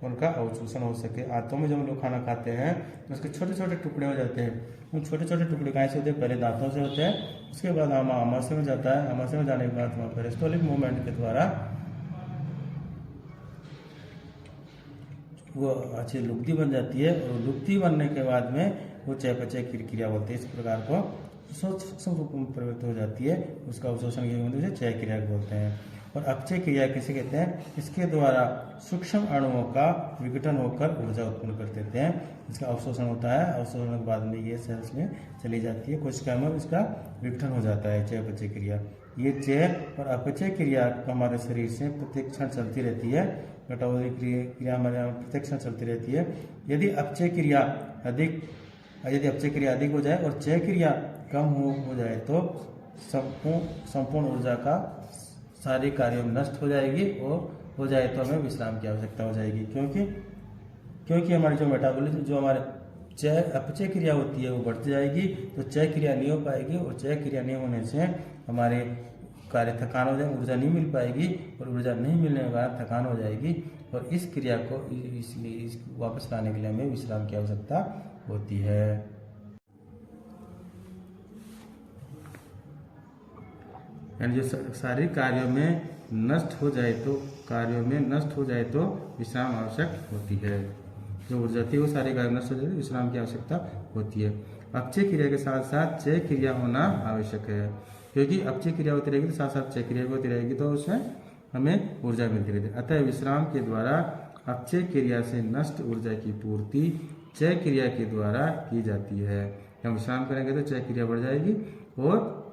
उनका अवशोषण हो सके। आंतों में जब हम लोग खाना खाते हैं उसके छोटे छोटे टुकड़े हो जाते हैं। उन छोटे छोटे टुकड़े कहाँ से होते हैं? पहले दांतों से होते हैं, उसके बाद आमाशय में जाता है। आमाशय में जाने के बाद वहाँ पेरिस्टोलिक मूवमेंट के द्वारा वो अच्छी लुब्धि बन जाती है, और लुब्धि बनने के बाद में वो चयापचय क्रिया होती है। इस प्रकार को सूक्ष्म रूप में परिवर्तित हो जाती है, उसका अवशोषण की चय क्रिया बोलते हैं। और अपचय क्रिया किसे कहते हैं? इसके द्वारा सूक्ष्म अणुओं का विघटन होकर ऊर्जा उत्पन्न कर देते हैं। इसका अवशोषण होता है, अवशोषण के बाद में ये सेल्स में चली जाती है, कोशिका में इसका विघटन हो जाता है चयापचय क्रिया। ये चय और अपचय क्रिया हमारे शरीर से प्रत्येक क्षण चलती रहती है। मेटाबॉलिक क्रिया हमारे यहाँ प्रत्येक क्षण चलती रहती है। यदि अपचय क्रिया अधिक हो जाए और चय क्रिया कम हो जाए तो संपूर्ण ऊर्जा का सारे कार्यों में नष्ट हो जाएगी, और हो जाए तो हमें विश्राम की आवश्यकता हो जाएगी। क्योंकि हमारी जो मेटाबॉलिज्म जो हमारे अपचय क्रिया होती है वो बढ़ती जाएगी, तो चय क्रिया नहीं हो पाएगी, और चय क्रिया नहीं होने से हमारे कार्य थकान हो जाएगी, ऊर्जा नहीं मिल पाएगी, और ऊर्जा नहीं मिलने के बाद थकान हो जाएगी। और इस क्रिया को इसलिए वापस लाने के लिए हमें विश्राम की आवश्यकता होती है। यानी जो शारीरिक कार्यों में नष्ट हो जाए तो विश्राम आवश्यक होती है। जो ऊर्जा थी वो सारे कार्य नष्ट हो जाए तो विश्राम की आवश्यकता होती है। अपचय क्रिया के साथ साथ चय क्रिया होना आवश्यक है, क्योंकि अपचय क्रिया होती रहेगी तो साथ साथ चय क्रिया होती रहेगी, तो उसमें हमें ऊर्जा मिलती रहेगी। अतः विश्राम के द्वारा अपचय क्रिया से नष्ट ऊर्जा की पूर्ति चय क्रिया के द्वारा की जाती है। हम विश्राम करेंगे तो चय क्रिया बढ़ जाएगी, और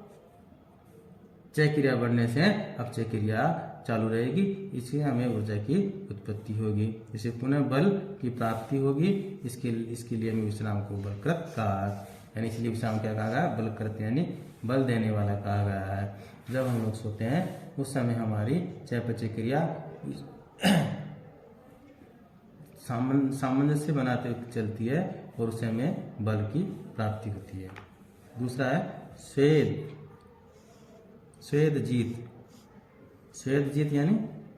चय क्रिया बढ़ने से अपचय क्रिया चालू रहेगी, इससे हमें ऊर्जा की उत्पत्ति होगी, इससे पुनः बल की प्राप्ति होगी। इसके लिए हमें विश्राम को बलकृत कहा, यानी इसलिए विश्राम क्या कहा गया? बलकृत, यानी बल देने वाला कहा गया है। जब हम लोग सोते हैं उस समय हमारी चयापचय क्रिया सामंजस्य बनाते हुए चलती है, और उससे हमें बल की प्राप्ति होती है। दूसरा है स्वेद जीत यानी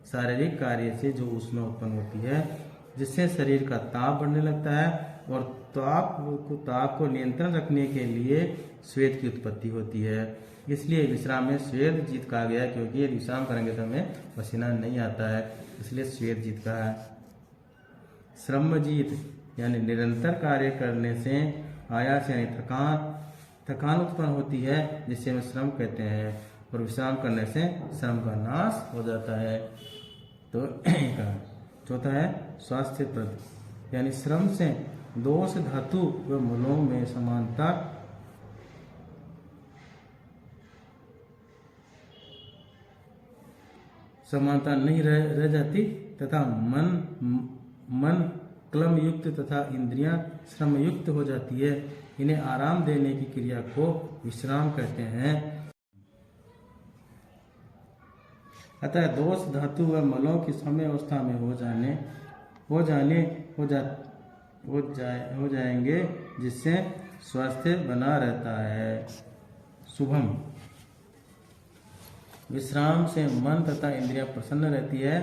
शारीरिक कार्य से जो ऊष्मा उत्पन्न होती है, जिससे शरीर का ताप बढ़ने लगता है, और ताप को नियंत्रण रखने के लिए स्वेद की उत्पत्ति होती है। इसलिए विश्राम में स्वेद जीत कहा गया है, क्योंकि यदि विश्राम करेंगे तो हमें पसीना नहीं आता है, इसलिए स्वेद जीत कहा है। श्रम जीत यानी निरंतर कार्य करने से आयास यानी थकान उत्पन्न होती है, जिसे हम श्रम कहते हैं, और विश्राम करने से श्रम का नाश हो जाता है। तो चौथा है स्वास्थ्य प्रद, यानी श्रम से दोष धातु व मलों में समानता नहीं रह जाती, तथा मन क्लम युक्त तथा इंद्रियां श्रम युक्त हो जाती है। इन्हें आराम देने की क्रिया को विश्राम कहते हैं। अतः दोष धातु व मलों की समय अवस्था में हो जाएंगे, जिससे स्वास्थ्य बना रहता है। शुभम, विश्राम से मन तथा इंद्रियां प्रसन्न रहती है।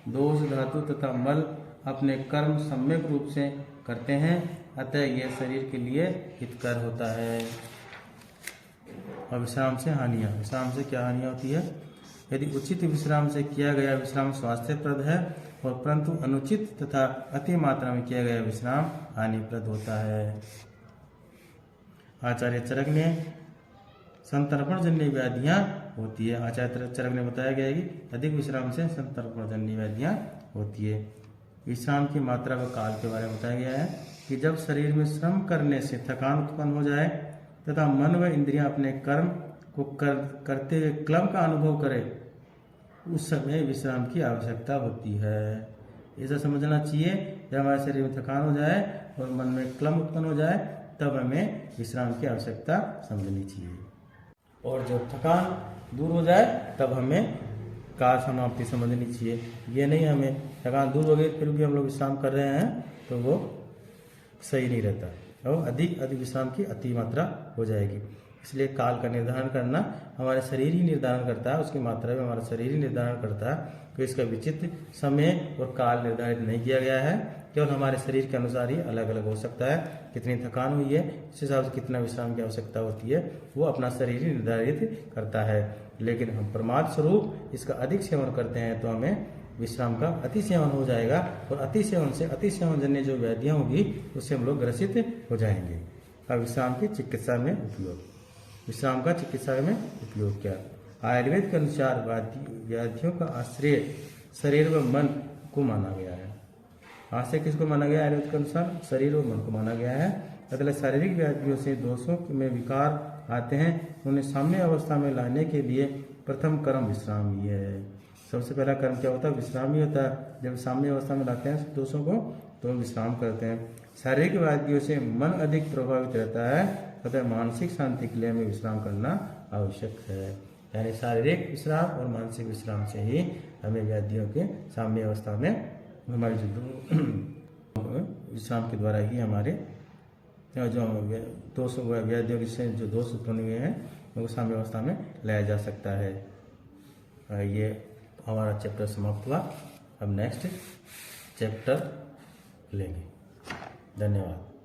दोष धातु तथा मल अपने कर्म सम्यक रूप से करते हैं, अतः यह शरीर के लिए हितकर होता है। और विश्राम से हानियां, विश्राम से क्या हानियां होती है? यदि उचित विश्राम से किया गया विश्राम स्वास्थ्यप्रद है, और परंतु अनुचित तथा अति मात्रा में किया गया विश्राम हानिप्रद होता है। आचार्य चरक ने संतर्पण जन्य व्याधियां होती है। आचार्य चरक ने बताया गया है कि अधिक विश्राम से संतर्पण जन्य व्याधियां होती है। विश्राम की मात्रा व काल के बारे में बताया गया है कि जब शरीर में श्रम करने से थकान उत्पन्न हो जाए तथा मन व इंद्रियां अपने कर्म को करते हुए क्लम का अनुभव करे, उस समय विश्राम की आवश्यकता होती है। ऐसा समझना चाहिए, जब हमारे शरीर में थकान हो जाए और मन में क्लम उत्पन्न हो जाए तब हमें विश्राम की आवश्यकता समझनी चाहिए, और जब थकान दूर हो जाए तब हमें काल समाप्ति समझनी चाहिए। ये नहीं हमें थकान दूर हो गई फिर भी हम लोग विश्राम कर रहे हैं तो वो सही नहीं रहता, और अधिक विश्राम की अति मात्रा हो जाएगी। इसलिए काल का निर्धारण करना हमारे शरीर ही निर्धारण करता है, उसकी मात्रा में हमारा शरीर ही निर्धारण करता है। तो इसका विचित्र समय और काल निर्धारित नहीं किया गया है, केवल हमारे शरीर के अनुसार ही अलग अलग हो सकता है। कितनी थकान हुई है इस हिसाब से कितना विश्राम की आवश्यकता होती है वो अपना शरीर ही निर्धारित करता है। लेकिन हम परमार्थ स्वरूप इसका अधिक सेवन करते हैं तो हमें विश्राम का अति सेवन हो जाएगा, और अति सेवन से अति सेवन जन्य जो व्याधियां होगी उससे हम लोग ग्रसित हो जाएंगे। अब विश्राम की चिकित्सा में उपयोग, विश्राम का चिकित्सा में उपयोग क्या? आयुर्वेद के अनुसार व्याधियों का आश्रय शरीर व मन को माना गया है। आश्रय किसको माना गया है? आयुर्वेद के अनुसार शरीर व मन को माना गया है। मतलब शारीरिक व्याधियों से दोषों में विकार आते हैं, उन्हें साम्य अवस्था में लाने के लिए प्रथम कर्म विश्राम ही है। सबसे पहला कर्म क्या होता है? विश्राम ही होता है। जब साम्य अवस्था में लाते हैं दोषों को तो हम विश्राम करते हैं। शारीरिक व्याधियों से मन अधिक प्रभावित रहता है तथा मानसिक शांति के लिए हमें विश्राम करना आवश्यक है। यानी शारीरिक विश्राम और मानसिक विश्राम से ही हमें व्याधियों के साम्य अवस्था में हमारे जो विश्राम के द्वारा ही हमारे जो दोष व्याधियों से जो दोष उत्पन्न हुए हैं उनको साम्य अवस्था में लाया जा सकता है। ये हमारा चैप्टर समाप्त हुआ। अब नेक्स्ट चैप्टर लेंगे। धन्यवाद।